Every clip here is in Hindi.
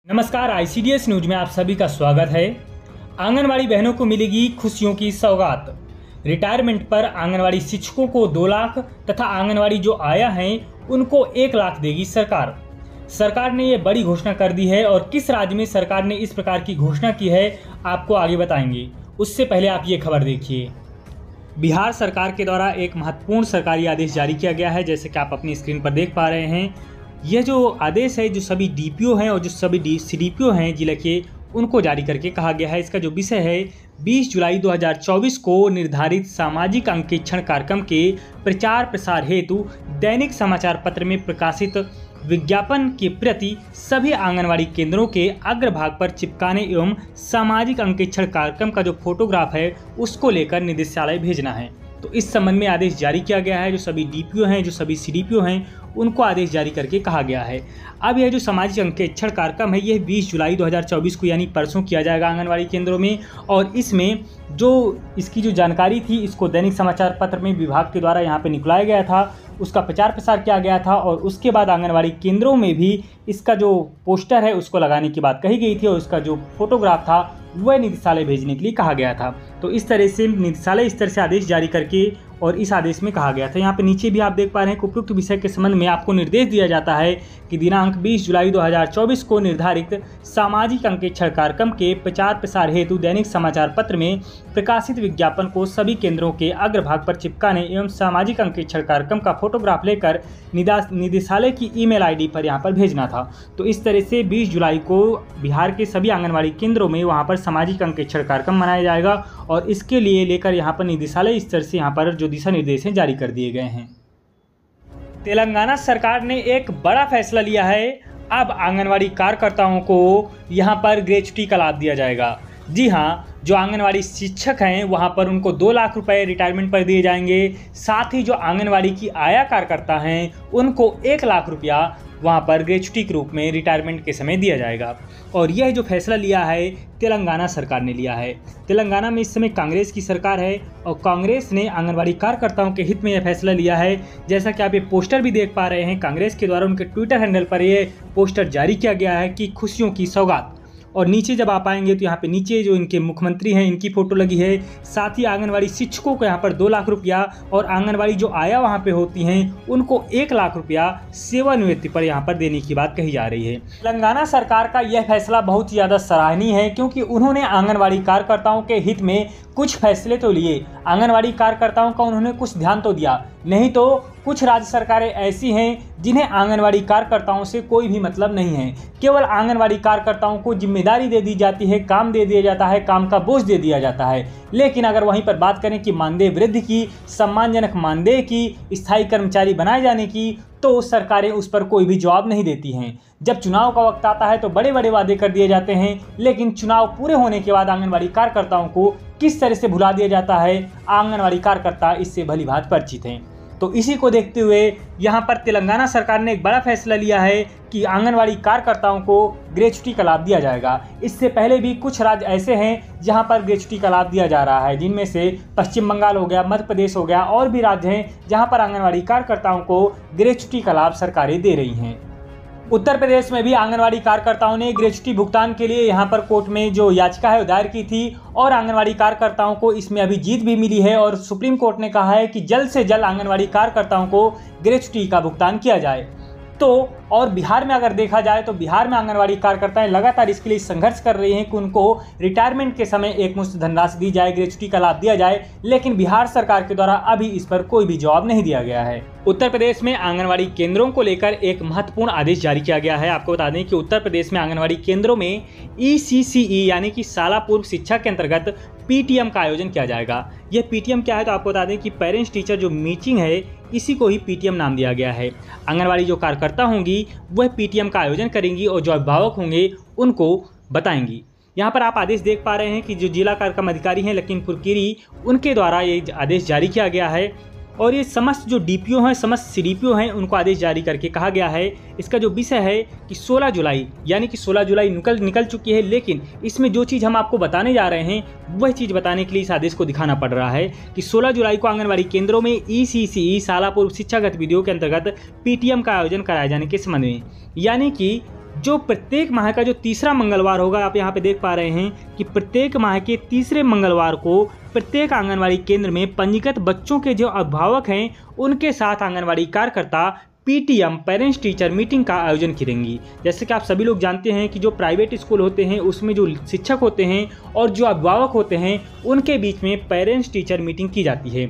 नमस्कार, ICDS न्यूज में आप सभी का स्वागत है। आंगनवाड़ी बहनों को मिलेगी खुशियों की सौगात। रिटायरमेंट पर आंगनवाड़ी शिक्षकों को 2 लाख तथा आंगनवाड़ी जो आया हैं उनको 1 लाख देगी सरकार। सरकार ने ये बड़ी घोषणा कर दी है और किस राज्य में सरकार ने इस प्रकार की घोषणा की है आपको आगे बताएंगे। उससे पहले आप ये खबर देखिए। बिहार सरकार के द्वारा एक महत्वपूर्ण सरकारी आदेश जारी किया गया है, जैसे कि आप अपनी स्क्रीन पर देख पा रहे हैं। यह जो आदेश है, जो सभी डीपीओ हैं और जो सभी सीडीपीओ हैं जिले के, उनको जारी करके कहा गया है। इसका जो विषय है 20 जुलाई 2024 को निर्धारित सामाजिक अंकेक्षण कार्यक्रम के प्रचार प्रसार हेतु दैनिक समाचार पत्र में प्रकाशित विज्ञापन के प्रति सभी आंगनवाड़ी केंद्रों के अग्रभाग पर चिपकाने एवं सामाजिक अंकेक्षण कार्यक्रम का जो फोटोग्राफ है उसको लेकर निदेशालय भेजना है। तो इस संबंध में आदेश जारी किया गया है। जो सभी डीपीओ हैं, जो सभी सीडीपीओ हैं, उनको आदेश जारी करके कहा गया है। अब यह जो सामाजिक अंकेक्षण कार्यक्रम है यह 20 जुलाई 2024 को यानी परसों किया जाएगा आंगनवाड़ी केंद्रों में। और इसमें जो इसकी जो जानकारी थी इसको दैनिक समाचार पत्र में विभाग के द्वारा यहाँ पे निकलाया गया था, उसका प्रचार प्रसार किया गया था और उसके बाद आंगनवाड़ी केंद्रों में भी इसका जो पोस्टर है उसको लगाने की बात कही गई थी और उसका जो फोटोग्राफ था वह निदेशालय भेजने के लिए कहा गया था। तो इस तरह से निदेशालय इस तरह से आदेश जारी करके और इस आदेश में कहा गया था। यहाँ पे नीचे भी आप देख पा रहे हैं कि उपयुक्त विषय के संबंध में आपको निर्देश दिया जाता है कि दिनांक 20 जुलाई 2024 को निर्धारित सामाजिक अंकेक्षण कार्यक्रम के प्रचार प्रसार हेतु दैनिक समाचार पत्र में प्रकाशित विज्ञापन को सभी केंद्रों के अग्रभाग पर चिपकाने एवं सामाजिक अंकेक्षण कार्यक्रम का फोटोग्राफ लेकर निदेशालय की ईमेल आईडी पर यहाँ पर भेजना था। तो इस तरह से 20 जुलाई को बिहार के सभी आंगनवाड़ी केंद्रों में वहाँ पर सामाजिक अंकेक्षण कार्यक्रम मनाया जाएगा और इसके लिए लेकर यहाँ पर निदेशालय इस तरह से यहाँ पर जो दिशा निर्देश हैं जारी कर दिए गए हैं। तेलंगाना सरकार ने एक बड़ा फैसला लिया है। अब आंगनवाड़ी कार्यकर्ताओं को यहाँ पर ग्रेच्युटी का लाभ दिया जाएगा। जी हाँ, जो आंगनवाड़ी शिक्षक हैं वहाँ पर उनको 2 लाख रुपए रिटायरमेंट पर दिए जाएंगे। साथ ही जो आंगनवाड़ी की आया कार्यकर्ता हैं उनको 1 लाख रुपया वहाँ पर ग्रेच्युटी के रूप में रिटायरमेंट के समय दिया जाएगा। और यह जो फैसला लिया है तेलंगाना सरकार ने लिया है। तेलंगाना में इस समय कांग्रेस की सरकार है और कांग्रेस ने आंगनवाड़ी कार्यकर्ताओं के हित में यह फैसला लिया है। जैसा कि आप ये पोस्टर भी देख पा रहे हैं, कांग्रेस के द्वारा उनके ट्विटर हैंडल पर यह पोस्टर जारी किया गया है कि खुशियों की सौगात। और नीचे जब आप आएंगे तो यहाँ पे नीचे जो इनके मुख्यमंत्री हैं इनकी फ़ोटो लगी है। साथ ही आंगनवाड़ी शिक्षकों को यहाँ पर 2 लाख रुपया और आंगनवाड़ी जो आया वहाँ पे होती हैं उनको 1 लाख रुपया सेवानिवृत्ति पर यहाँ पर देने की बात कही जा रही है। तेलंगाना सरकार का यह फैसला बहुत ही ज़्यादा सराहनीय है क्योंकि उन्होंने आंगनवाड़ी कार्यकर्ताओं के हित में कुछ फैसले तो लिए। आंगनवाड़ी कार्यकर्ताओं का उन्होंने कुछ ध्यान तो दिया, नहीं तो कुछ राज्य सरकारें ऐसी हैं जिन्हें आंगनवाड़ी कार्यकर्ताओं से कोई भी मतलब नहीं है। केवल आंगनवाड़ी कार्यकर्ताओं को जिम्मेदारी दे दी जाती है, काम दे दिया जाता है, काम का बोझ दे दिया जाता है। लेकिन अगर वहीं पर बात करें कि मानदेय वृद्धि की, सम्मानजनक मानदेय की, स्थायी कर्मचारी बनाए जाने की, तो सरकारें उस पर कोई भी जवाब नहीं देती हैं। जब चुनाव का वक्त आता है तो बड़े बड़े वादे कर दिए जाते हैं, लेकिन चुनाव पूरे होने के बाद आंगनवाड़ी कार्यकर्ताओं को किस तरह से भुला दिया जाता है, आंगनवाड़ी कार्यकर्ता इससे भलीभांति परिचित हैं। तो इसी को देखते हुए यहाँ पर तेलंगाना सरकार ने एक बड़ा फैसला लिया है कि आंगनवाड़ी कार्यकर्ताओं को ग्रेच्युटी का लाभ दिया जाएगा। इससे पहले भी कुछ राज्य ऐसे हैं जहाँ पर ग्रेच्युटी का लाभ दिया जा रहा है, जिनमें से पश्चिम बंगाल हो गया, मध्य प्रदेश हो गया और भी राज्य हैं जहाँ पर आंगनवाड़ी कार्यकर्ताओं को ग्रेच्युटी का लाभ सरकारें दे रही हैं। उत्तर प्रदेश में भी आंगनवाड़ी कार्यकर्ताओं ने ग्रेच्युटी भुगतान के लिए यहाँ पर कोर्ट में जो याचिका है दायर की थी और आंगनवाड़ी कार्यकर्ताओं को इसमें अभी जीत भी मिली है और सुप्रीम कोर्ट ने कहा है कि जल्द से जल्द आंगनवाड़ी कार्यकर्ताओं को ग्रेच्युटी का भुगतान किया जाए। तो और बिहार में अगर देखा जाए तो बिहार में आंगनवाड़ी कार्यकर्ताएं लगातार इसके लिए संघर्ष कर रही हैं कि उनको रिटायरमेंट के समय एकमुश्त धनराशि दी जाए, ग्रेच्युटी का लाभ दिया जाए, लेकिन बिहार सरकार के द्वारा अभी इस पर कोई भी जवाब नहीं दिया गया है। उत्तर प्रदेश में आंगनवाड़ी केंद्रों को लेकर एक महत्वपूर्ण आदेश जारी किया गया है। आपको बता दें कि उत्तर प्रदेश में आंगनवाड़ी केंद्रों में ECCE यानी कि शाला पूर्व शिक्षा के अंतर्गत PTM का आयोजन किया जाएगा। यह PTM क्या है तो आपको बता दें कि पेरेंट्स टीचर जो मीटिंग है इसी को ही PTM नाम दिया गया है। आंगनवाड़ी जो कार्यकर्ता होंगी वह PTM का आयोजन करेंगी और जो अभिभावक होंगे उनको बताएंगी। यहाँ पर आप आदेश देख पा रहे हैं कि जो जिला कार्यक्रम अधिकारी हैं लखीमपुर खीरी, उनके द्वारा ये आदेश जारी किया गया है और ये समस्त जो डीपीओ हैं, समस्त सीडीपीओ हैं, उनको आदेश जारी करके कहा गया है। इसका जो विषय है कि 16 जुलाई यानी कि 16 जुलाई निकल चुकी है, लेकिन इसमें जो चीज़ हम आपको बताने जा रहे हैं वह चीज़ बताने के लिए इस आदेश को दिखाना पड़ रहा है कि 16 जुलाई को आंगनबाड़ी केंद्रों में ECCE शाला पूर्व शिक्षा गतिविधियों के अंतर्गत PTM का आयोजन कराए जाने के संबंध में, यानी कि जो प्रत्येक माह का जो तीसरा मंगलवार होगा, आप यहाँ पे देख पा रहे हैं कि प्रत्येक माह के तीसरे मंगलवार को प्रत्येक आंगनवाड़ी केंद्र में पंजीकृत बच्चों के जो अभिभावक हैं उनके साथ आंगनवाड़ी कार्यकर्ता पीटीएम पेरेंट्स टीचर मीटिंग का आयोजन करेंगी। जैसे कि आप सभी लोग जानते हैं कि जो प्राइवेट स्कूल होते हैं उसमें जो शिक्षक होते हैं और जो अभिभावक होते हैं उनके बीच में पेरेंट्स टीचर मीटिंग की जाती है।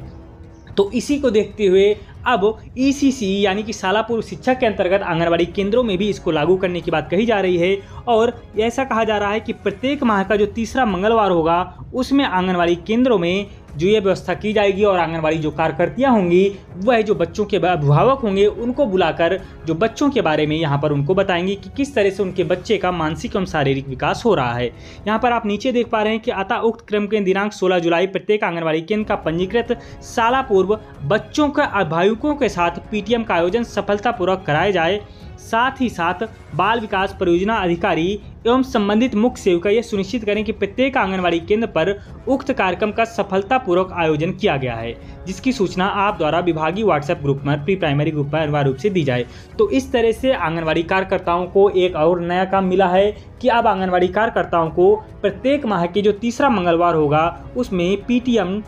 तो इसी को देखते हुए अब ईसीसी यानी कि शाला पूर्व शिक्षा के अंतर्गत आंगनवाड़ी केंद्रों में भी इसको लागू करने की बात कही जा रही है और ऐसा कहा जा रहा है कि प्रत्येक माह का जो तीसरा मंगलवार होगा उसमें आंगनवाड़ी केंद्रों में जो ये व्यवस्था की जाएगी और आंगनवाड़ी जो कार्यकर्तियाँ होंगी वह जो बच्चों के अभिभावक होंगे उनको बुलाकर जो बच्चों के बारे में यहाँ पर उनको बताएंगे कि किस तरह से उनके बच्चे का मानसिक एवं शारीरिक विकास हो रहा है। यहाँ पर आप नीचे देख पा रहे हैं कि अतः उक्त क्रम के दिनांक 16 जुलाई प्रत्येक आंगनवाड़ी केंद्र का पंजीकृत शाला पूर्व बच्चों के अभिभावकों के साथ पीटीएम का आयोजन सफलतापूर्वक कराया जाए। साथ ही साथ बाल विकास परियोजना अधिकारी एवं संबंधित मुख्य सेविका यह सुनिश्चित करें कि प्रत्येक आंगनवाड़ी केंद्र पर उक्त कार्यक्रम का सफलतापूर्वक आयोजन किया गया है, जिसकी सूचना आप द्वारा विभागीय व्हाट्सएप ग्रुप में प्री प्राइमरी ग्रुप में अनिवार्य रूप से दी जाए। तो इस तरह से आंगनवाड़ी कार्यकर्ताओं को एक और नया काम मिला है कि अब आंगनवाड़ी कार्यकर्ताओं को प्रत्येक माह के जो तीसरा मंगलवार होगा उसमें पीटीएम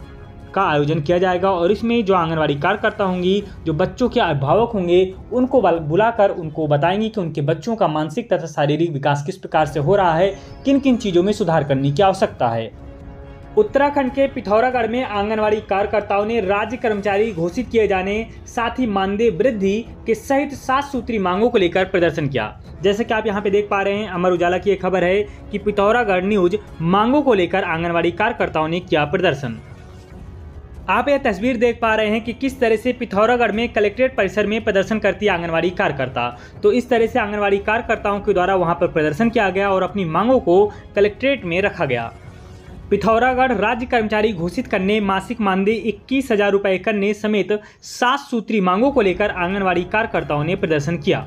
का आयोजन किया जाएगा और इसमें जो आंगनवाड़ी कार्यकर्ता होंगी, जो बच्चों के अभिभावक होंगे, उनको बुलाकर उनको बताएंगे कि उनके बच्चों का मानसिक तथा शारीरिक विकास किस प्रकार से हो रहा है, किन किन चीज़ों में सुधार करने की आवश्यकता है। उत्तराखंड के पिथौरागढ़ में आंगनवाड़ी कार्यकर्ताओं ने राज्य कर्मचारी घोषित किए जाने, साथ ही मानदेय वृद्धि के सहित 7 सूत्री मांगों को लेकर प्रदर्शन किया। जैसे कि आप यहां पे देख पा रहे हैं, अमर उजाला की एक खबर है कि पिथौरागढ़ न्यूज मांगों को लेकर आंगनवाड़ी कार्यकर्ताओं ने किया प्रदर्शन। आप यह तस्वीर देख पा रहे हैं कि किस तरह से पिथौरागढ़ में कलेक्ट्रेट परिसर में प्रदर्शन करती है आंगनवाड़ी कार्यकर्ता। तो इस तरह से आंगनवाड़ी कार्यकर्ताओं के द्वारा वहां पर प्रदर्शन किया गया और अपनी मांगों को कलेक्ट्रेट में रखा गया। पिथौरागढ़ राज्य कर्मचारी घोषित करने, मासिक मानदेय 21,000 रुपये करने समेत 7 सूत्री मांगों को लेकर आंगनवाड़ी कार्यकर्ताओं ने प्रदर्शन किया।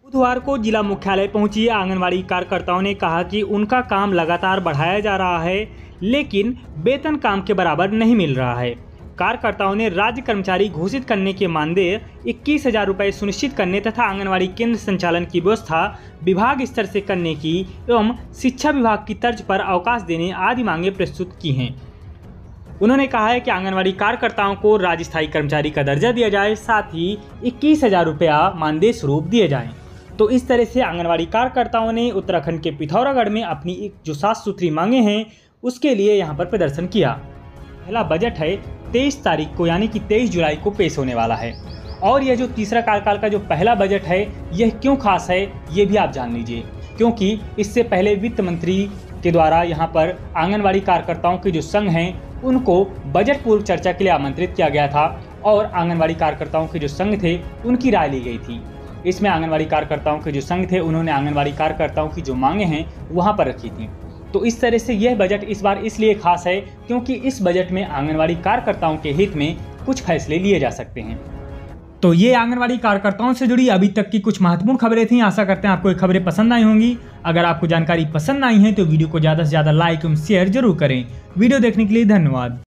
बुधवार को जिला मुख्यालय पहुंची आंगनवाड़ी कार्यकर्ताओं ने कहा कि उनका काम लगातार बढ़ाया जा रहा है, लेकिन वेतन काम के बराबर नहीं मिल रहा है। कार्यकर्ताओं ने राज्य कर्मचारी घोषित करने के मानदेय 21,000 रुपये सुनिश्चित करने तथा आंगनवाड़ी केंद्र संचालन की व्यवस्था विभाग स्तर से करने की एवं शिक्षा विभाग की तर्ज पर अवकाश देने आदि मांगे प्रस्तुत की हैं। उन्होंने कहा है कि आंगनवाड़ी कार्यकर्ताओं को राज्य स्थायी कर्मचारी का दर्जा दिया जाए, साथ ही 21,000 रुपया मानदेय स्वरूप दिए जाएं। तो इस तरह से आंगनवाड़ी कार्यकर्ताओं ने उत्तराखंड के पिथौरागढ़ में अपनी जो 7 सूत्री मांगे हैं उसके लिए यहाँ पर प्रदर्शन किया। पहला बजट है 23 तारीख को यानी कि 23 जुलाई को पेश होने वाला है और यह जो तीसरा कार्यकाल का जो पहला बजट है यह क्यों खास है ये भी आप जान लीजिए, क्योंकि इससे पहले वित्त मंत्री के द्वारा यहाँ पर आंगनवाड़ी कार्यकर्ताओं के जो संघ हैं उनको बजट पूर्व चर्चा के लिए आमंत्रित किया गया था और आंगनवाड़ी कार्यकर्ताओं के जो संघ थे उनकी राय ली गई थी। इसमें आंगनवाड़ी कार्यकर्ताओं के जो संघ थे उन्होंने आंगनवाड़ी कार्यकर्ताओं की जो मांगे हैं वहाँ पर रखी थी। तो इस तरह से यह बजट इस बार इसलिए खास है क्योंकि इस बजट में आंगनवाड़ी कार्यकर्ताओं के हित में कुछ फैसले लिए जा सकते हैं। तो ये आंगनवाड़ी कार्यकर्ताओं से जुड़ी अभी तक की कुछ महत्वपूर्ण खबरें थीं। आशा करते हैं आपको ये खबरें पसंद आई होंगी। अगर आपको जानकारी पसंद आई है तो वीडियो को ज़्यादा से ज़्यादा लाइक एवं शेयर जरूर करें। वीडियो देखने के लिए धन्यवाद।